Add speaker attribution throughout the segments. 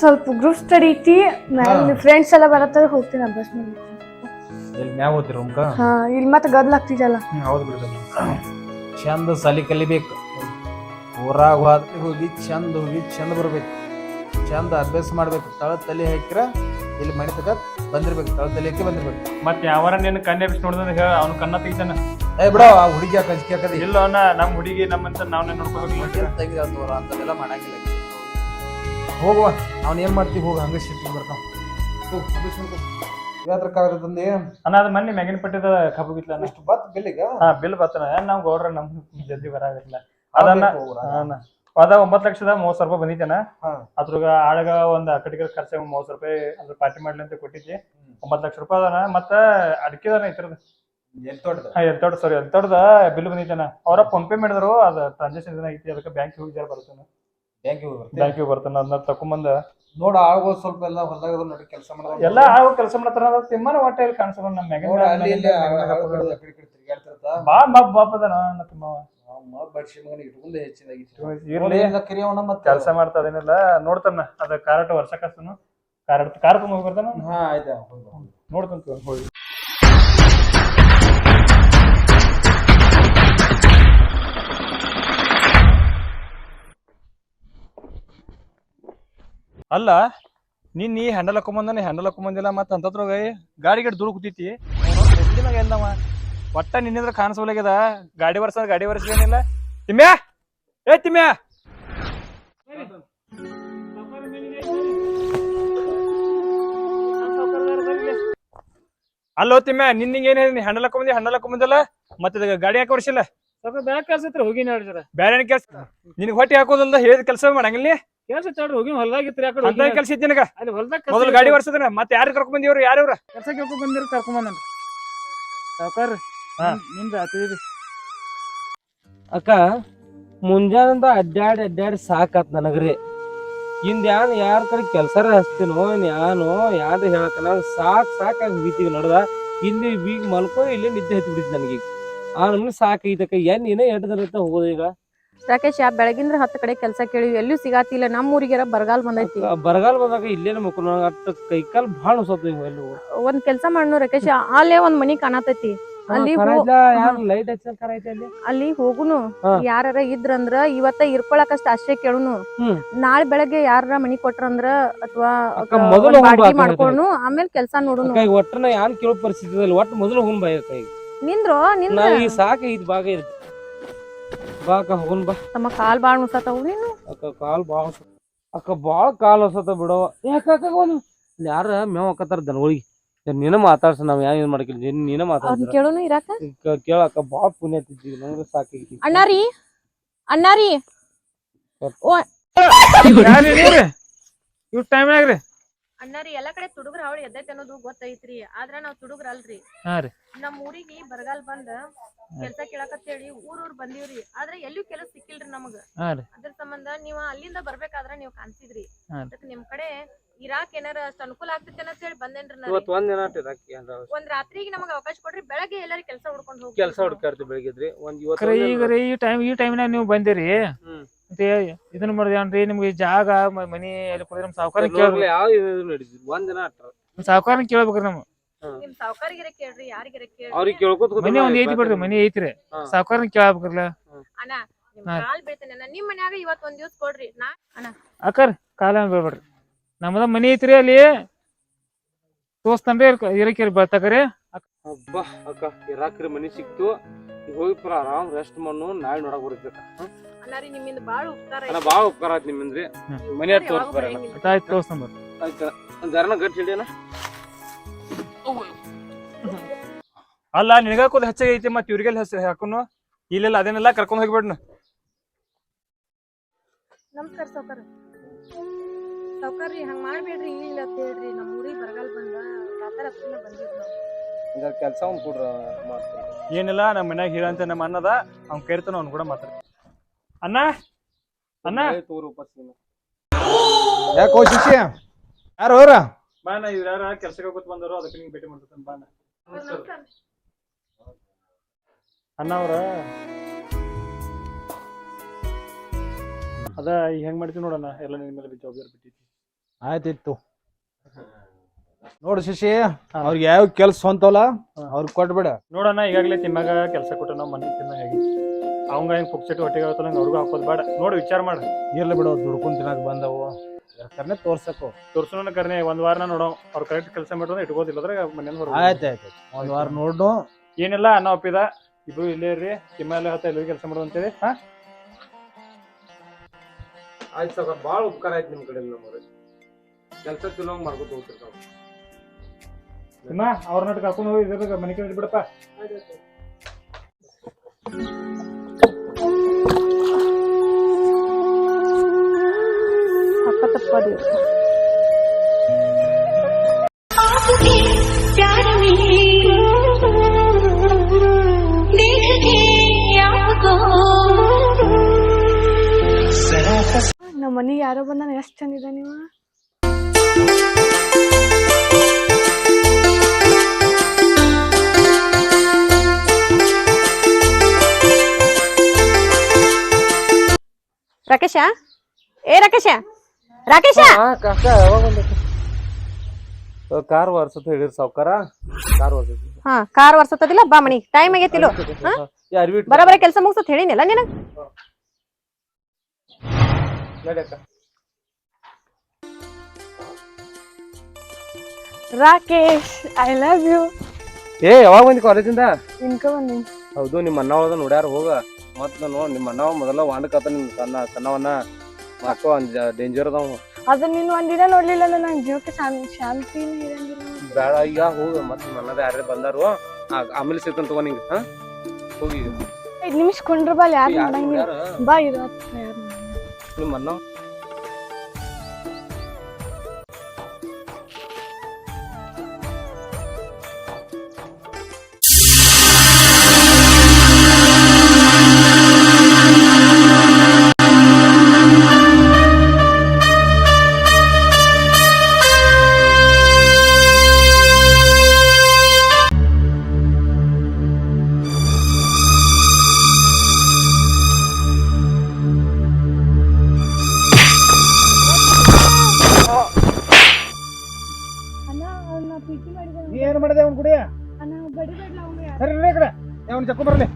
Speaker 1: ಸ್ವಲ್ಪ group study ಐತಿ ಮ್ಯಾಲ ಫ್ರೆಂಡ್ಸ್ ಎಲ್ಲ ಬರತ್ತಾರ ಹೋಗ್ತೀನಿ ಬಸ್ ಮೇಲೆ
Speaker 2: ಇಲ್ಲಿ ಮ್ಯಾಗ ಹೋಗ್ತೀರಿ ರೂಮ್ಕ
Speaker 1: ಹಾ ಇಲ್ಲಿ ಮತ್ತೆ ಗದ್ದಲ ಆಗ್ತಿದಲ್ಲ
Speaker 2: ಹೌದು ಬಿಡ್ರಿ ಚಂದ ಸಾಲಿ ಕಲಿಬೇಕು ಊರಾಗ ಹೋಗಿ ಚಂದ ಬರ್ಬೇಕು ಚಂದ ಅಭ್ಯಾಸ ಮಾಡ್ಬೇಕು ತಳ ತಲೆ ಹಾಕಿರ ಇಲ್ಲಿ ಮನೆ ತಗ ಬಂದಿರ್ಬೇಕು ತಳ ತಲೆ ಹಾಕಿ ಬಂದಿರ್ಬೇಕು
Speaker 3: ಮತ್ತೆ ಯಾವಾರ ನಿನ್ನ ಕಣ್ಣೆ ಬಿಟ್ಟು ನೋಡಿದ್ರೆ ಹೇಳ ಅವ್ನು ಕಣ್ಣ ತೆಗಿತಾನ
Speaker 2: ಏ ಬಿಡೋ ಆ ಹುಡುಗಿ ಕಜ್ಕಿ ಹಾಕದಿ
Speaker 3: ಇಲ್ಲ ಅವನ ನಮ್ಮ ಹುಡುಗಿ ನಮ್ಮಂತ ನಾವೇ ನೋಡ್ಕೋಬೇಕು
Speaker 2: ತೆಗಿದವ್ರ ಅಂತದೆಲ್ಲ ಮಾಡಂಗಿಲ್ಲ ಹೋಗುವ ಅವ್ನ ಏನ್ ಮಾಡ್ತೀವಿ ಹೋಗಿ ಹಂಗ ಶಿಫ್ಟ್ ಬರ್ತಾವ ಹೋಗಿ ತಂದೆ
Speaker 3: ಅಣ್ಣ ಅದು ಮೊನ್ನೆ ಮ್ಯಾಗಿನ ಪಟ್ಟಿದ ಕಬ್ಬು ಬಿತ್ತಲ
Speaker 2: ಎಷ್ಟು ಬತ್ ಬಿಲ್ಲಿಗ
Speaker 3: ಹಾ ಬಿಲ್ ಬತ್ತನ ನಾವ್ ಗೌಡ್ರ ನಮ್ ಜಲ್ದಿ ಬರಾಗಲ್ಲ ಅದನ್ನ ಅದ 9,30,30,000 ಬಂದಿತ್ತೇನ ಅದ್ರಾಗ ಆಳಗ ಒಂದ್ ಕಟ್ಟಿಗೆ ಖರ್ಚ 30,000 ರೂಪಾಯಿ ಅದ್ರ ಪಾರ್ಟಿ ಮಾಡ್ಲಿ ಅಂತ ಕೊಟ್ಟಿದ್ವಿ 9,00,000 ರೂಪಾಯಿ ಅದನ ಮತ್ತ ಅಡಿಕೆದಾನ ಐತಿರದ ಎಲ್ತೋಡ್ ಸಾರಿ ಎಲ್ತೋಡ್ದ ಬಿಲ್ ಬಂದಿತ್ತೇನ ಅವ್ರ ಫೋನ್ ಪೇ ಮಾಡಿದ್ರು ಅದ ಟ್ರಾನ್ಸಾಕ್ಷನ್ ಐತಿ ಅದಕ್ಕೆ ಬ್ಯಾಂಕ್ ಹೋಗಿ ಬರ್ತಾನ ಬ್ಯಾಂಕಿಗೆ ಬರ್ತಾನ ಅದನ್ನ ತಕೊಂಬಂದ
Speaker 2: ನೋಡ ಆಗ ಸ್ವಲ್ಪ ಎಲ್ಲ ಹೊಲದಾಗ ನೋಡಿ ಕೆಲಸ ಮಾಡೋದು
Speaker 3: ಎಲ್ಲ ಆಗ ಕೆಲಸ ಮಾಡ್ತಾರ ತಿಮ್ಮನ ಒಟ್ಟ ಇಲ್ಲಿ ಕಾಣಿಸಲ್ಲ ನಮ್ಮ ಬಾ ಬಾಪದನ ಕೆಲಸ ಮಾಡ್ತಾ ಅದೇನಿಲ್ಲ ನೋಡ್ತಾನ ಅದ ಕಾರಟ ವರ್ಷಕ್ಕಸ್ತನು ಕಾರ್ ತುಂಬ ಹೋಗಿ ಬರ್ತಾನ ನೋಡ್ತಂತ ಹೋಗಿ ಅಲ್ಲ ನೀನ್ ಹ್ಯಾಂಡಲ್ ಹಾಕೊಂಬಂದಿಲ್ಲ ಮತ್ತ ಅಂತದ್ರಾಗ ಗಾಡಿ ದೂರ ಕೂತೈತಿ ಎಲ್ಲವ ಒಟ್ಟ ನಿನ್ನಿಂದ್ರ ಕಾಣಿಸೋಲಾಗ್ಯದ ಗಾಡಿ ವರ್ಷ ತಿಮ್ಯಾ ಏ ತಿಮ್ಯಾ ಅಲ್ಲೋ ತಿಮ್ಯಾ ನಿನ್ನಿಂಗ ಏನ್ ಹೇಳಿ ಹ್ಯಾಂಡಲ್ ಹಾಕೊಂಬಂದಿಲ್ಲ ಮತ್ತೆ ಗಾಡಿ ಹಾಕಿ ವರ್ಷಿಲ್ಲ
Speaker 4: ಸ್ವಲ್ಪ ಬ್ಯಾಗ್ ಕೆಲ್ಸ ಹೋಗಿ ನೋಡ್ರಿ
Speaker 3: ಬೇರೆ ಕೆಲ್ಸ ನಿನಗ್ ಹೊಟ್ಟೆ ಹಾಕೋದಲ್ದ ಹೇಳಿದ ಕೆಲಸ ಮಾಡಂಗಿಲ್ಲ
Speaker 4: ಕೆಲ್ಸ ಚಾಡ್ರಿ ಹೋಗಿ ಹೊಲ್ದಾಗಿತ್ರಿ ಯಾಕಡೆ
Speaker 3: ಅಂತ ಕೆಲ್ಸ ಇತ್ತು ನಿನಗ
Speaker 4: ಅಲ್ಲಿ ಹೊಲ್ದಾಗ
Speaker 3: ಮೊದಲು ಗಾಡಿ ವರ್ಷದ್ರ ಮತ್ತೆ ಯಾರು ಕರ್ಕೊಂಡ್ ಬಂದಿವ್ರು ಯಾರ್ಯವ್ರ
Speaker 4: ಕೆಲಸ ಕೇಳ್ಕೊಂಡ್ ಬಂದಿರ ಕರ್ಕೊಂಬಂದ್ರಿ ಸಾವ್ಕಾರ್ರಿ ನಿಮ್ದು ಆತಿದ್ರಿ
Speaker 5: ಅಕ್ಕ ಮುಂಜಾನಿಂದ ಅಡ್ಡಾಡಿ ಸಾಕಾತ್ ನನಗ್ರಿ ಇಂದ ಯಾರ ಕಡೆ ಕೆಲ್ಸಾರ ಹಚ್ತೀನೋ ಯಾರು ಹೇಳಕ ನಾವು ಸಾಕಾಗಿ ಬೀತೀವಿ ನೋಡ್ದ ಇಲ್ಲಿ ಬೀಗ ಮಲ್ಕೋ ಇಲ್ಲೇ ನಿದ್ದೆ ಹತ್ತಿ ಬಿಡಿದ್ ನನಗೆ ಆ ನಮ್ಗೆ ಸಾಕೈತಕ್ಕ ಏನೇ 2 ದಿನ ಹೋಗೋದು ಈಗ
Speaker 6: ರಾಕೇಶ್ ಬೆಳಗಿಂದ್ರ 10 ಕಡೆ ಕೆಲಸ ಕೇಳಿವಿ ಎಲ್ಲೂ ಸಿಗಾತಿಲ್ಲ ನಮ್ಮ ಊರಿಗೆರ ಬರಗಾಲ ಬಂದೈತಿ
Speaker 5: ಬರಗಾಲ ಬಂದಾಗ ಇಲ್ಲೇನ ಮುಕ್ಕು ಅಟ್ಟ ಕೈಕಾಲ್ ಭಾಳ ಹೊಸತ್
Speaker 6: ಒಂದ್ ಕೆಲ್ಸ ಮಾಡ್ನು ರಾಕೇಶ್ ಅಲ್ಲೇ ಒಂದ್ ಮನಿ ಕಾಣತೈತಿ ಅಲ್ಲಿ
Speaker 5: ಲೈಟ್ ಹಚ್ಚಿ
Speaker 6: ಅಲ್ಲಿ ಹೋಗುನು ಯಾರ ಇದ್ರಂದ್ರ ಇವತ್ತ ಇರ್ಕೊಳಕಷ್ಟ ಅಷ್ಟೇ ಕೇಳುನು ನಾಳೆ ಬೆಳಗ್ಗೆ ಯಾರ ಮನಿ ಕೊಟ್ರಂದ್ರ ಅಥವಾ ಬಾಡಿಗೆ ಮಾಡ್ಕೊಂಡು ಆಮೇಲೆ ಕೆಲ್ಸ ನೋಡುನು
Speaker 5: ಒಟ್ಟನ ಯಾನ್ ಕೇಳೋ ಪರಿಸ್ಥಿತಿ ಒಟ್ಟು ಮೊದಲು ಹೋಗ್ ಬಾ ಕೈ
Speaker 6: ನಿಂದ್ರು
Speaker 5: ಈ ಸಾಕ ಇದ್ ಭಾಗ ಇರ್ತಿ ಬಾಕ ಹೋಗುನ್ ಬಾ
Speaker 6: ತಮ್ಮ ಕಾಲ್ ಬಾಳ್ ಮುಸತಾವು ನೀನು
Speaker 5: ಅಕ್ಕ ಬಾಳ ಕಾಲ್ ಹೊಸತ ಬಿಡವ ಯಾಕ ಯಾರ ಮೇವ್ ಹಾಕತಾರ ದನಗಳಿಗೆ ನೀನ ಮಾತಾಡ್ಸ ನಾವ್ ಏನ್ ಮಾಡಕಿಲ್ಲ ನೀನ ಮಾತಾಡ್ಸ
Speaker 6: ಕೇಳುನು ಇರಾಕ
Speaker 5: ಕೇಳಕ್ಕ ಬಾಳ ಪುಣ್ಯ ತಿದ್ದಿ ನಂಗೆ ಸಾಕೈತಿ
Speaker 6: ಅಣ್ಣಾರಿ
Speaker 4: ಇವ್ ಟೈಮ್ ಆಗ್ರಿ
Speaker 6: ಅಣ್ಣಾರಿ ಎಲ್ಲಾ ಕಡೆ ತುಡುಗ್ರ ಅವಳಿ ಎದ್ದೈತಿ ಅನ್ನೋದು ಗೊತ್ತೈತ್ರಿ ಆದ್ರ ನಾವ್ ತುಡುಗ್ರ ಅಲ್ರಿ ನಮ್ ಊರಿಗೆ ಬರಗಾಲ ಬಂದ ಕೆಲ್ಸ ಕೇಳಕತ್ತೇಳಿ ಊರ್ ಬಂದಿವ್ರಿ ಆದ್ರೆ ಎಲ್ಲೂ ಕೆಲಸ ಸಿಕ್ಕಿಲ್ರಿ ನಮಗ ಅದ್ರ ಸಂಬಂಧ ನೀವ್ ಅಲ್ಲಿಂದ ಬರ್ಬೇಕಾದ್ರ ನೀವ್ ಕಾಣ್ಸಿದ್ರಿ ಅದಕ್ಕೆ ನಿಮ್ ಕಡೆ ಇರಾಕ್ ಏನಾರ ಅಷ್ಟ್ ಅನುಕೂಲ ಆಗ್ತೈತಿ ಅಂತ ಹೇಳಿ ಬಂದೇನ್ರಿ ಒಂದ್ ರಾತ್ರಿಗೆ ನಮಗ ಅವಕಾಶ ಕೊಡ್ರಿ ಬೆಳಗ್ಗೆ ಎಲ್ಲಾರು ಕೆಲಸ ಹುಡ್ಕೊಂಡ್ ಹೋಗಿ
Speaker 5: ಕೆಲಸ ಹುಡ್ಕಾಡ್ತಿ ಬೆಳಗ್ಗೆದ್ರಿ
Speaker 4: ಈ ಟೈಮ್ನಾಗ ನೀವು ಬಂದಿರಿ ಮತ್ತೆ ಇದನ್ನ ಮಾಡಿದ್ರಿ ನಿಮ್ಗೆ ಜಾಗ ಮನಿ ಎಲ್ಲಿ ಕೊಡ್ರಿ ನಮ್ ಸಾವ್ಕಾರ ಸಾವ್ಕಾರನ ಕೇಳ್ಬೇಕ್ರಿ ನಮ್
Speaker 6: ನಿಮ್ ಸಾವ್ಕಾರಿಗೆರ ಕೇಳ್ರಿ ಯಾರಿಗೆರ ಕೇಳ್ರಿ
Speaker 5: ಅವ್ರಿಗೆ ಕೇಳ್ಕೊತ
Speaker 4: ಮನಿ ಒಂದ್ ಐತಿ ಬಿಡ್ರಿ ಮನಿ ಐತ್ರಿ ಸಾವ್ಕಾರನ ಕೇಳ್ಬೇಕ್ರಲ್ಲ
Speaker 6: ಅಣ್ಣ ನಿಮ್ ಕಾಲ್ ಬೀಳ್ತೇನೆ ನಿಮ್ ಮನ್ಯಾಗ ಇವತ್ ಒಂದ್ ದಿವ್ಸ ಕೊಡ್ರಿ ನಾ ಅಣ್ಣ
Speaker 4: ಅಕ್ಕರ್ ಕಾಲ ಬೀಳ್ಬೇಡ್ರಿ ನಮ್ದ ಮನಿ ಐತ್ರಿ ಅಲ್ಲಿ ತೋರ್ಸ್ತನ್ರಿ ಇರಕೇರಿ ಬರ್ತಕ್ರಿ
Speaker 5: ಅಬ್ಬಾ ಅಕ್ಕ ಇರಾಕ್ರಿ ಮನಿ ಸಿಕ್ತು ಹೋಗಿ ಪುರ ಆರಾಮ್ ರೆಸ್ಟ್ ಮಾಡು ನಾಳೆ ನೋಡಕ್ ಬರ್ತೈತ
Speaker 6: ಅಣ್ಣಾರಿ ನಿಮ್ಮಿಂದ ಬಾಳ ಉಪಕಾರ
Speaker 5: ಬಾಳ ಉಪಕಾರ ಆಯ್ತು ನಿಮ್ಮಿಂದ್ರಿ ಮನಿ ಹತ್ತು ತೋರ್ಸ್ ಬರಲ್ಲ
Speaker 4: ಆಯ್ತು ತೋರ್ಸ್ತಂಬರ್
Speaker 5: ಆಯ್ತ ಒಂದ್ ಜರನ ಗಟ್ಟಿ ಹಿಡಿಯನ
Speaker 3: ಅಲ್ಲ ನಿನಗಾಕೋದ್ ಹೆಚ್ಚಾಗಿ ಐತಿ ಮತ್ತೆ ಇವ್ರಿಗೆಲ್ಲ ಹಾಕೋನು ಇಲ್ಲೆಲ್ಲ ಅದೇನೆಲ್ಲ ಕರ್ಕೊಂಡ್ ಹೋಗ್ಬಿಡ್ನು
Speaker 6: ನಮಸ್ಕಾರ ಸಾವ್ಕಾರ್ರಿ ಹಂಗ ಮಾಡ್ಬೇಡ್ರಿ ಇಲ್ಲ ಅಂತ ಹೇಳ್ರಿ ನಮ್ ಊರಿಗೆ ಬರಗಾಲ ಬಂದ ರಾತ್ರಿ ಹತ್ರ ಬಂದಿದ್ವಿ
Speaker 5: ಕೆಲಸ ಒಂದ್ ಕೊಡ್ರ
Speaker 3: ಏನಿಲ್ಲ ನಮ್ಮ ಮನ್ಯಾಗ ಹೇಳಂತ ನಮ್ಮ ಅನ್ನದ ಅವ್ನ್ ಕೇಳ್ತಾನ ಅವ್ನ್ ಕೂಡ ಮಾತಾಡ ಅಣ್ಣ
Speaker 2: ಯಾಕೋ ಶಿಷ್ಯ ಯಾರು ಅವ್ರ
Speaker 3: ಬಾಣ ಇವ್ರ ಯಾರ ಕೆಲ್ಸಕ್ಕೆ ಹೋಗ್ತ ಬಂದವರು ಅದಕ್ಕೆ ನಿಂಗೆ ಭೇಟಿ ಮಾಡ್ತಾನೆ ಬಾಣ ಅಣ್ಣ ಅವ್ರ ಅದ ಈಗ ಹೆಂಗ್ ಮಾಡ್ತೀವಿ ನೋಡಣ್ಣ ಎಲ್ಲ ನಿನ್ ಮೇಲೆ ಜವಾಬ್ದಾರಿ ಬಿಟ್ಟಿದ್ವಿ
Speaker 2: ಆಯ್ತಿತ್ತು ನೋಡು ಶಶಿ ಅವ್ರಿಗೆ ಯಾವ ಕೆಲ್ಸ ಹೊಂತವಲ್ಲ ಅವ್ರಿಗೆ ಕೊಟ್ಬಿಡ.
Speaker 3: ನೋಡೋಣ ಈಗಾಗಲೇ ತಿಮ್ಮಾಗ ಕೆಲಸ ಕೊಟ್ಟು ನಾವು ಮನೆ ತಿನ್ನಾಗ ಆಗಿ ಅವಂಗ ಹೆಂಗ್ ಪುಕ್ಸೆಟ್ ಹೊಟ್ಟಿಗೆ ಆಗುತ್ತಲ್ಲ ಅವ್ರಿಗೂ ಹಾಕೋದು ಬೇಡ. ನೋಡಿ ವಿಚಾರ ಮಾಡ.
Speaker 2: ಇರ್ಲಿ ಬಿಡು ದುಡ್ಕೊಂಡ್ ತಿನ್ನಾಕ ಬಂದವು ಕರ್ನೆ ತೋರ್ಸಕು
Speaker 3: ತೋರ್ಸೋಣ ಕರ್ನೆ ಒಂದ್ ವಾರನ ನೋಡೋ ಅವ್ರು ಕರೆಕ್ಟ್ ಕೆಲಸ ಮಾಡಿದ್ರೆ ಇಟ್ಕೋದಿಲ್ಲದ್ರೆ ಮನೇಲಿ ಹೊರಗೆ.
Speaker 2: ಆಯ್ತಾಯ್ತು ಒಂದ್ ವಾರ ನೋಡು.
Speaker 3: ಏನಿಲ್ಲ ಅನ್ನ ಒಪ್ಪಿದ ಇಬ್ರು ಇಲ್ಲೇ ಇರ್ರಿ ತಿಮ್ಮ ಎಲ್ಲ ಹತ್ತ ಇಲ್ಲಿ ಕೆಲಸ ಮಾಡೋದು ಅಂತೇಳಿ. ಹಾ
Speaker 5: ಆಯ್ತು ಸಾವ್ಕಾರ ಭಾಳ ಉಪಕಾರ ಆಯ್ತು ನಿಮ್ ಕಡೆ ನಮ್ಗೆ ಕೆಲಸ ಚಲೋ ಮಾಡ್ಕೊತ ಹೋಗ್ತಿರ್ತಾವ.
Speaker 3: ತಿಮ್ಮ ಅವ್ರ ನಾಟ ಕರ್ಕೊಂಡು ಹೋಗಿ ಇದ್ರ ಮನೆ ಕಡೆ ಬಿಡಪ್ಪ.
Speaker 1: ನಮ್ಮ ಮನಿಗೆ ಯಾರೋ ಬಂದಾನ, ಎಷ್ಟ್ ಚಂದ ಇದೆ ನೀವು.
Speaker 6: ರಾಕೇಶ ಏ ರಾಕೇಶ ರಾಕೇಶ
Speaker 5: ಕಾಕ ಯಾವಾಗ ಬಂದೈತಿ ಕಾರ್ ವರ್ಸತ್ ಹೇಳಿರಿ ಸಾವ್ಕಾರ. ಕಾರ್ ವರ್ಸತಿ
Speaker 6: ಹಾ ಕಾರ್ ವರ್ಸತ್ತದಿಲ್ಲ ಬಾ ಮನಿ ಟೈಮ್ ಆಗೈತಿಲ್ಲ. ಬರಬರ ಕೆಲಸ ಮುಗಿಸತ್ ಹೇಳಿನಿಲ್ಲ ನಿನಗ.
Speaker 1: Rakesh I love you.
Speaker 5: ಏ ಯಾವಾಗ ಬಂದಿ ಕಾಲೇಜಿಂದ?
Speaker 1: ಇನ್ಕ ಬಂದಿ.
Speaker 5: ಹೌದು ನಿಮ್ಮ ಅಣ್ಣ ಒಳಗ ನೋಡ್ಯಾರ ಹೋಗ ಮತ್ ನೋಡ್ ನಿಮ್ಮ ಅಣ್ಣ ಮೊದಲ ವಾಂಡಕತ್ತ ನಿಮ್ ಸಣ್ಣವನ್ನ ಮಕ್ಕಳು ಡೇಂಜರ್ ಅದಾವ.
Speaker 1: ಅದು ನೀನು ಒಂದಿನ ನೋಡ್ಲಿಲ್ಲ ನಂಗೆ ಜೀವಕ್ಕೆ ಶಾಂತಿ ಇರಂಗಿಲ್ಲ.
Speaker 5: ಬೇಡ ಈಗ ಹೋಗ ಮತ್ ನಿಮ್ಮ ಅಣ್ಣದ ಯಾರೇ ಬಂದಾರು ಆಮೇಲೆ ಸಿಗ್ತಾನ ತಗೋ ನಿಂಗೆ. ಹಾ ಹೋಗಿ
Speaker 1: 5 ನಿಮಿಷ ಕೊಂಡ್ರ ಬಾ ಯಾರು ಮಾಡಂಗಿಲ್ಲ. ಬಾ ಇರತ್ತ ಯಾರು
Speaker 5: ನಿಮ್ಮ ಅಣ್ಣ
Speaker 2: ಏನ್ ಮಾಡಿದೆ ಅವ್ನ ಗುಡಿ
Speaker 1: ಅಣ್ಣ ಬಡಿಬೇಡ ಅವ್ನು.
Speaker 2: ಸರಿ ಕಡೆ ಅವ್ನ ಚಕ್ಕು ಬರಲಿ.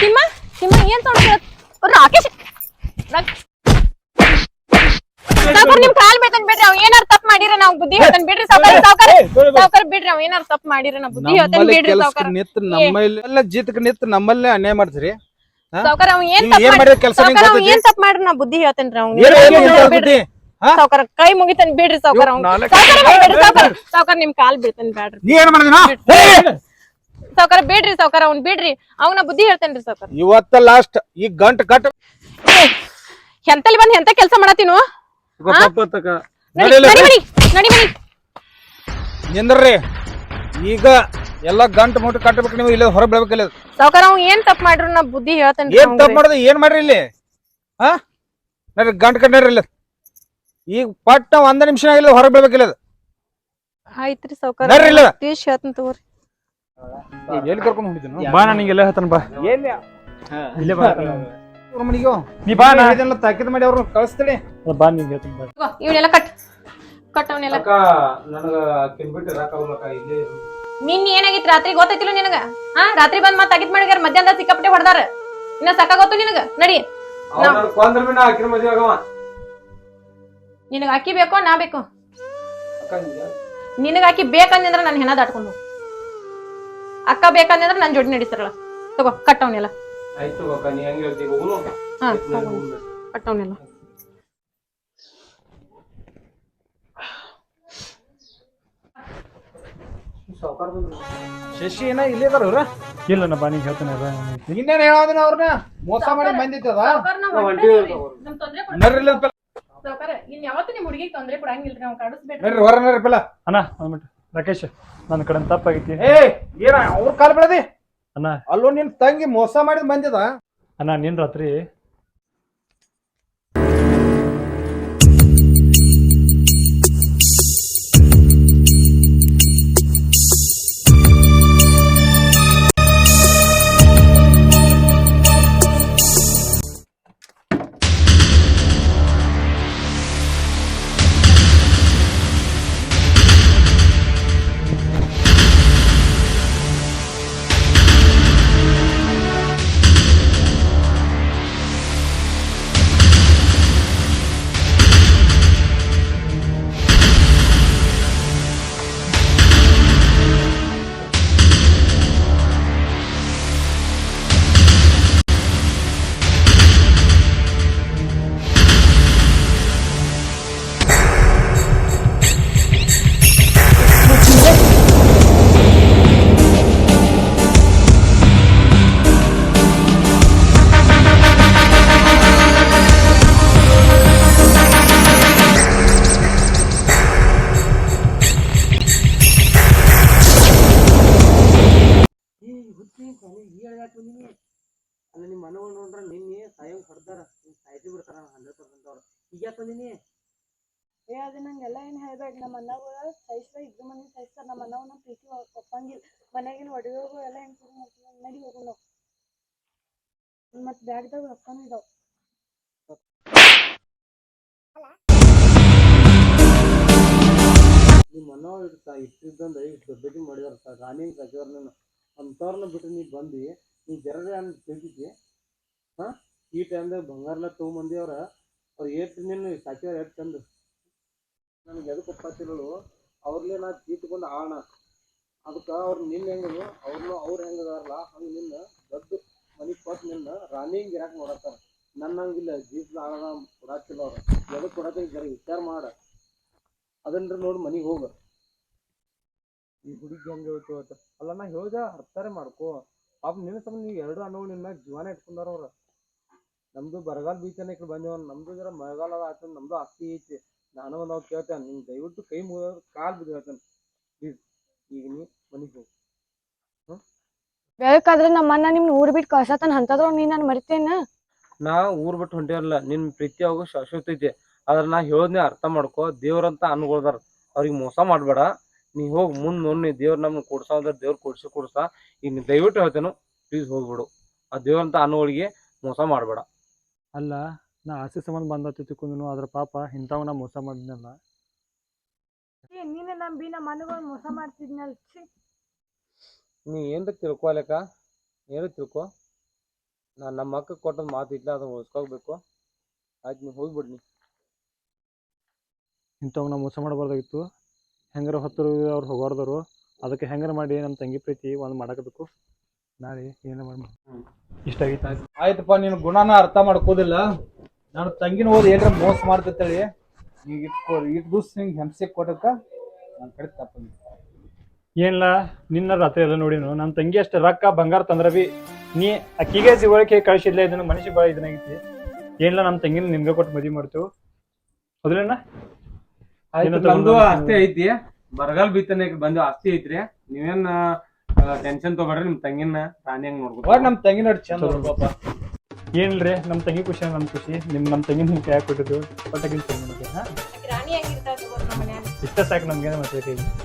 Speaker 6: ತಿಮ್ಮ ತಿಮ್ಮ ಏನ್ ಸೌಂಡ್ ರಾಕೇಶ್ ಸಾವ್ಕಾರ ನಿಮ್ ಕಾಲ್ ಬೀಳ್ತಾನೆ ಬಿಡ್ರಿ. ಅವ್ ಏನಾರ ತಪ್ಪು ಮಾಡಿರ ನಾವ್ ಬುದ್ಧಿ ಹೇಳ್ತಾನೆ ಬಿಡ್ರಿ. ಸಾವ್ಕಾರ ಬಿಡ್ರಿ. ಅವ್ ಏನಾರ ತಪ್ಪು ಮಾಡಿರ ನಾ ಬುದ್ಧಿ ಹೇಳ್ತಾನೆ ಬಿಡ್ರಿ. ಸಾವ್ಕಾರ
Speaker 2: ನಿತ್ ನಮ್ಮಲ್ಲ ಜೀತಕ್ಕೆ ನಿತ್ ನಮ್ಮಲ್ಲೇ ಅನ್ಯಾಯ ಮಾಡ್ತೀರಿ.
Speaker 6: ಸಾವ್ಕಾರ ಅವ್ ಏನ್ ಏನ್ ತಪ್ಪು ಮಾಡ್ರಿ ನಾ ಬುದ್ಧಿ ಹೇಳ್ತೇನ್ರಿ. ಅವ್ನು ಸಾವ್ಕಾರ ಕೈ ಮುಗಿತಾನೆ ಬಿಡ್ರಿ. ಸಾವ್ಕಾರ ಸಾವ್ಕಾರ ನಿಮ್ ಕಾಲ್ ಬೀಳ್ತಾನೆ ಬ್ಯಾಡ್ರಿ. ಸಾವ್ಕಾರ ಬಿಡ್ರಿ. ಸಾವ್ಕಾರ ಅವ್ನ್ ಬಿಡ್ರಿ. ಅವ್ನ ಬುದ್ಧಿ ಹೇಳ್ತೇನ್ರಿ ಸಾವ್ಕಾರ.
Speaker 2: ಇವತ್ತ ಲಾಸ್ಟ್ ಈ ಗಂಟ ಕಟ್
Speaker 6: ಎಂತಲ್ಲಿ ಬಂದ್ ಎಂತ ಕೆಲ್ಸ ಮಾಡತ್ತೀನು.
Speaker 2: ನಿಂದ್ರಿ ಈಗ ಎಲ್ಲ ಗಂಟ ಮುಟ್ಟು ಕಟ್ಟಬೇಕು. ನೀವು ಇಲ್ಲ ಹೊರ ಬೆಳಬೇಕಿಲ್ಲ.
Speaker 6: ಸಾವ್ಕಾರ ಅವ್ ಏನ್ ತಪ್ಪು ಮಾಡ್ರು ನಾ ಬುದ್ಧಿ ಹೇಳ್ತೇನ್ರಿ.
Speaker 2: ಏನ್ ತಪ್ಪು ಮಾಡಿದ್ರೆ ಏನ್ ಮಾಡ್ರಿ ಇಲ್ಲಿ? ಹಾ ನಡ್ರಿ ಗಂಟ ಕಟ್ಟ್ರಿ ಇಲ್ಲ. ಈಗ ಪಟ್ಟ 1 ನಿಮಿಷ ಇಲ್ಲ ಹೊರ ಬೆಳಬೇಕಿಲ್ಲ.
Speaker 6: ಆಯ್ತ್ರಿ ಸಾವ್ಕಾರ ತೀಶ್ ಹೇಳ್ತೇನೆ ತಗೋರಿ.
Speaker 2: ಎಲ್ಲಿ ಕರ್ಕೊಂಡು ಹೋಗಿದ್ದೀನಿ
Speaker 3: ಬಾ ನನಗೆ ಎಲ್ಲ ಹೇಳ್ತಾನ ಬಾ.
Speaker 2: ಎಲ್ಲಿ
Speaker 3: ಇಲ್ಲೇ ಬಾ
Speaker 2: ಮನಿಗೆ
Speaker 3: ನೀ ಬಾ.
Speaker 2: ತಾಕೀದ್ ಮಾಡಿ ಅವ್ರನ್ನ ಕಳಿಸ್ತೀನಿ.
Speaker 3: ಬಾ ನಿಂಗೆ ಹೇಳ್ತೀನಿ ಬಾ.
Speaker 6: ಇವನ್ನೆಲ್ಲ ಕಟ್ ಅವನ್ನೆಲ್ಲ.
Speaker 5: ನನಗ ಕಿಂಬಿಟ್ಟು ಇರಾಕವಲ್ಲಕ ಇಲ್ಲೇ ಇರು.
Speaker 6: ನಿನ್ ಏನಾಗಿತ್ತು ರಾತ್ರಿ ಗೊತ್ತೈತಿಲ್ಲ ನಿನಗ? ಹಾ ರಾತ್ರಿ ಬಂದ್ ಮತ್ ತಾಗಿದ್ ಮಾಡಿದಾರ. ಮಧ್ಯಾಹ್ನ ಸಿಕ್ಕಾಪಟ್ಟೆ ಹೊಡೆದಾರ. ಇನ್ನ ಸಾಕಾಗೋತು ನಿನಗ. ನಡಿ ನಿನಗ ಅಕ್ಕಿ ಬೇಕೋ ನಾ ಬೇಕೋ? ನಿನಗ ಅಕ್ಕಿ ಬೇಕಂದ್ರ ನನ್ ಹೆಣ ದಾಟ್ಕೊಂಡು ಅಕ್ಕ ಬೇಕಂದ್ರ ನನ್ ಜೋಡಿ ನಡೀತಾರಲ್ಲ. ತಗೋ ಕಟ್ಟವನೆಲ್ಲ.
Speaker 5: ಆಯ್ತು ನೀ ಹೆಂಗ್ ಹೇಳ್ತೀವಿ ಹೋಗುನು.
Speaker 6: ಹಾ ಕಟ್ಟವನೆಲ್ಲ.
Speaker 2: ಶಶಿ ಏನ ಇಲ್ಲೇ ಇದಾರ ಅವ್ರ?
Speaker 3: ಇಲ್ಲ ನಾ ಬಾ ನಿಂಗೆ ಹೇಳ್ತಾನೆ.
Speaker 2: ಇನ್ನೇನ್ ಹೇಳೋದಿನ ಅವ್ರನ್ನ ಮೋಸ ಮಾಡಿ ಬಂದಿತ್ತದ.
Speaker 6: ಇನ್ ಯಾವತ್ತು ನಿಮ್ ಹುಡುಗಿಗೆ ತೊಂದ್ರೆ ಕೊಡಂಗಿಲ್ರಿ. ನಾವು ಕಾಡಿಸ್ಬೇಡ್ರಿ.
Speaker 2: ನಡ್ರಿ ಹೊರ ನಡ್ರಿ ಪೆಲ್ಲ.
Speaker 3: ಅಣ್ಣ ಒಂದ್ ಮಿನಿಟ್ ರಾಕೇಶ್ ನನ್ನ ಕಡೆ ತಪ್ಪಾಗೈತಿ.
Speaker 2: ಏನ ಅವ್ರ ಕಾಲ್ ಬೆಳದಿ
Speaker 3: ಅಣ್ಣ.
Speaker 2: ಅಲ್ಲೋ ನಿನ್ ತಂಗಿ ಮೋಸ ಮಾಡಿದ್ ಬಂದಿದ.
Speaker 3: ಅಣ್ಣ ನಿನ್ ರಾತ್ರಿ
Speaker 5: ಹೇಳಿದಾಕ ನೀನಿ ಅಲ್ಲ ನಿಮ್ಮ ಮನಗಳು ನೋಡ್ರ ನಿನ್ನೆ ಸಾಯಂ ಹೊಡ್ದಾರ ಸಾಯ್ತಿ ಬಿಡ್ತಾರ 100% ಅವ್ರು ಈಗ ಯಾಕೆ ಬಂದಿನಿ
Speaker 1: ಏ ಅದು ನಂಗೆಲ್ಲ ಏನ್ ಹೇಳ್ಬೇಡ ನಮ್ಮ ಅಣ್ಣಗಳು ಸಹಿಸ್ತಾ ಇದ್ದು ಮಂದಿ ಸಹಿಸ್ತಾರ ನಮ್ಮ ಅಣ್ಣವ್ ನಮ್ಮ ಪ್ರೀತಿ ಒಪ್ಪಂಗಿಲ್ಲ ಮನೆಗಿನ ಒಡವೆಗೂ ಎಲ್ಲ ಹೆಂಗ್ ಶುರು ಮಾಡ್ತೀವಿ ನಡಿ ಹೋಗು ನಾವು ಮತ್ ಬ್ಯಾಗ್ದಾಗ ರೊಕ್ಕನೂ ಇದಾವ
Speaker 5: ನಿಮ್ಮ ಮನವ ಇಟ್ಟಿದ್ದಂದ್ರೆ ಇಷ್ಟು ದೊಡ್ಡದಿ ಮಾಡಿದಾರ ಸರ್ ರಾಣಿ ಸಚಿವರ್ನ ಅಂಥವ್ರನ್ನ ಬಿಟ್ಟು ನೀ ಬಂದು ನೀ ಜರದೇ ಅಂತ ತಿಳ್ತಿದ್ದಿ ಹಾಂ ಈ ಟೈಮ್ದಾಗ ಬಂಗಾರನ ತೊಗೊಂಬಂದಿ ಅವ್ರು ಏಟ್ ನಿನ್ನ ಸಾಕಿದಾರ ಏಟ್ ತಂದು ನನಗೆ ಎದಕ್ಕೆ ಒಪ್ಪಾತಿರೋಳು ಅವ್ರಲ್ಲೇ ನಾ ತೀಟ್ಕೊಂಡು ಆಣ ಅದಕ್ಕೆ ಅವ್ರು ನಿನ್ನ ಹೆಂಗದು ಅವ್ರು ಹೆಂಗದಾರಲ್ಲ ಹಂಗೆ ನಿನ್ನ ದೊಡ್ಡ ಮನೆಗೆ ಕೊಟ್ಟು ನಿನ್ನ ರಾಣಿ ಹಿಂಗೆ ಇರಾಕ್ ನೋಡತ್ತಾರ ನನ್ನ ಹಂಗಿಲ್ಲ ಜೀವ್ಸದ ಆಳದ ಕೊಡಾತಿಲ್ಲ ಅವ್ರು ಎದಕ್ಕೆ ಕೊಡತ್ತೆ ಜರ ವಿಚಾರ ಮಾಡ ಅದನ್ನ ನೋಡಿ ಮನೆಗೆ ಹೋಗ ಈ ಹುಡುಗಿ ಹೆಂಗೆ ಹೇಳ್ತು ಅಲ್ಲ ನಾ ಹೇಳ್ದ ಅರ್ಥಾರೆ ಮಾಡ್ಕೋ ಪಾಪ ನಿನ್ನ ಸಂಬಂಧ ನೀವು 2 ಅನ್ನೋಳು ನಿನ್ನ ಜೀವನ ಇಟ್ಕೊಂಡಾರ ಅವ್ರು ನಮ್ದು ಬರಗಾಲ ಬೀಚನ ಈ ಕಡೆ ಬಂದೇವ ನಮ್ದು ಜರ ಮಳೆಗಾಲ ಆಯ್ತು ನಮ್ದು ಆಸ್ತಿ ಐತಿ ನಾನು ಒಂದು ಅವ್ರು ಕೇಳ್ತೇನೆ ನಿಂಗೆ ದಯವಿಟ್ಟು ಕೈ ಮುಗಿದ ಕಾಲು ಬಿದ್ದು ಹೇಳ್ತೇನೆ ಪ್ಲೀಸ್ ಈಗ ನೀ ಮನೆಗೆ ಹೋಗು
Speaker 1: ಬೇಕಾದ್ರೆ ನಮ್ಮ ಅಣ್ಣ ನಿಮ್ನ ಊರ್ ಬಿಟ್ಟು ಕಳ್ಸತನ ಅಂತಂದ್ರ ನೀ ನಾನು ಮರಿತೇನ
Speaker 5: ನಾ ಊರ್ ಬಿಟ್ಟು ಹೊಂಟಿರಲ್ಲ ನಿನ್ ಪ್ರೀತಿ ಅವಾಗ ಶಾಶ್ವತ ಐತಿ ಆದ್ರೆ ನಾ ಹೇಳೋದ್ನೇ ಅರ್ಥ ಮಾಡ್ಕೋ ದೇವ್ರಂತ ಅನ್ಕೊಳ್ದಾರ ಅವ್ರಿಗೆ ಮೋಸ ಮಾಡ್ಬೇಡ ನೀ ಹೋಗಿ ಮುಂದ್ ನೋಡಿ ದೇವ್ರ ನಮ್ಗೆ ಕೊಡ್ಸ ಅಂದ್ರೆ ದೇವ್ರ ಕೊಡ್ಸ ಈಗ ನೀ ದಯವಿಟ್ಟು ಹೇಳ್ತೇನು ಪ್ಲೀಸ್ ಹೋಗ್ಬಿಡು ಆ ದೇವ್ರಂತ ಅನ್ನೋಳಿಗೆ ಮೋಸ ಮಾಡ್ಬೇಡ
Speaker 3: ಅಲ್ಲ ನಾ ಆಸೆ ಸಂಬಂಧ ಬಂದ ತಿಳ್ಕೊಂಡು ಅದ್ರ ಪಾಪ ಇಂಥವ್ ನಾ ಮೋಸ ಮಾಡಿದ್ನಲ್ಲ
Speaker 1: ನೀನೆ ನಂಬಿ ನಮ್ಮ ಅಣ್ಣಗಳು ಮೋಸ ಮಾಡ್ತಿದ್ನಲ್
Speaker 5: ನೀ ಏನ್ರ ತಿಳ್ಕೊ ಲೆಕ್ಕ ಏನು ತಿಳ್ಕೊ ನಾ ನಮ್ಮ ಅಕ್ಕ ಕೊಟ್ಟದ್ ಮಾತು ಇಟ್ಲ ಅದನ್ನ ಉಳಿಸ್ಕೋಬೇಕು ಆಯ್ತು ನೀ ಹೋಗ್ಬಿಡ್ನಿ
Speaker 3: ಇಂಥವ್ ನಾ ಮೋಸ ಮಾಡಬಾರ್ದಾಗಿತ್ತು ಹೆಂಗಾರ ಹೊತ್ತರು ಅವ್ರು ಹೋಗೋರ್ದರು ಅದಕ್ಕೆ ಹೆಂಗಾರ ಮಾಡಿ ನಮ್ಮ ತಂಗಿ ಪ್ರೀತಿ ಒಂದು ಮಾಡಕಬೇಕು ನಾಳೆ ಏನ ಮಾಡಿ ಇಷ್ಟ ಆಗೈತೆ ಆಯ್ತು
Speaker 2: ಆಯ್ತಪ್ಪ ನೀನು ಗುಣನ ಅರ್ಥ ಮಾಡ್ಕೋದಿಲ್ಲ ನಾನು ತಂಗಿನ ಓದಿ ಏನ್ರ ಮೋಸ ಮಾಡ್ತೇಳಿ ಈಗ ಇಟ್ ದಿವ್ಸ ನಿಂಗೆ ಹಿಂಸೆ ಕೊಟ್ಟಕ್ಕ ನನ್ನ ಕಡೆ ತಪ್ಪ
Speaker 3: ಏನಿಲ್ಲ ನಿನ್ನ ರಾತ್ರಿ ಎಲ್ಲ ನೋಡಿನು ನಮ್ಮ ತಂಗಿ ಅಷ್ಟು ರೊಕ್ಕ ಬಂಗಾರ ತಂದ್ರ ಬಿ ನೀ ಅಕ್ಕಿಗೆ ಸಿಗೋಳಕ್ಕೆ ಕಳಿಸಿದ್ಲ ಇದನ್ನ ಮನುಷ್ಯ ಭಾಳ ಇದನ್ನಾಗೈತಿ ಏನಿಲ್ಲ ನಮ್ಮ ತಂಗಿನ ನಿನ್ಗೆ ಕೊಟ್ಟು ಮದುವೆ ಮಾಡ್ತೇವೆ ಹೌದಿಲ್ಲ
Speaker 5: ನಮ್ದು ಆಸ್ತಿ ಐತಿ ಬರಗಾಲ ಬೀತನೆ ಬಂದು ಆಸ್ತಿ ಐತ್ರಿ ನೀವೇನ್ ಟೆನ್ಷನ್ ತಗೋಬೇಡ್ರಿ ನಿಮ್ ತಂಗಿನ ರಾಣಿ ಹಂಗ್ ನೋಡ್ಬೋದು
Speaker 2: ನಮ್ಮ ತಂಗಿನ ಚಂದ ಪಾಪ
Speaker 3: ಏನಿಲ್ರಿ ನಮ್ಮ ತಂಗಿ ಖುಷಿ ನಮ್ಮ ಖುಷಿ ನಮ್ಮ ತಂಗಿನ ನಿಮ್ಗೆ ಕೈ ಕೊಟ್ಟಿದ್ದು ಪಟಾಕಿ ತಂಗಿ
Speaker 6: ರಾಣಿ ಹೆಂಗಿರ್ತಾರ ನಮ್ಮ ಮನ್ಯಾಗ
Speaker 3: ಇಷ್ಟ ಸಾಕು ನಮ್ಗೇನು ಮತ್ತೆ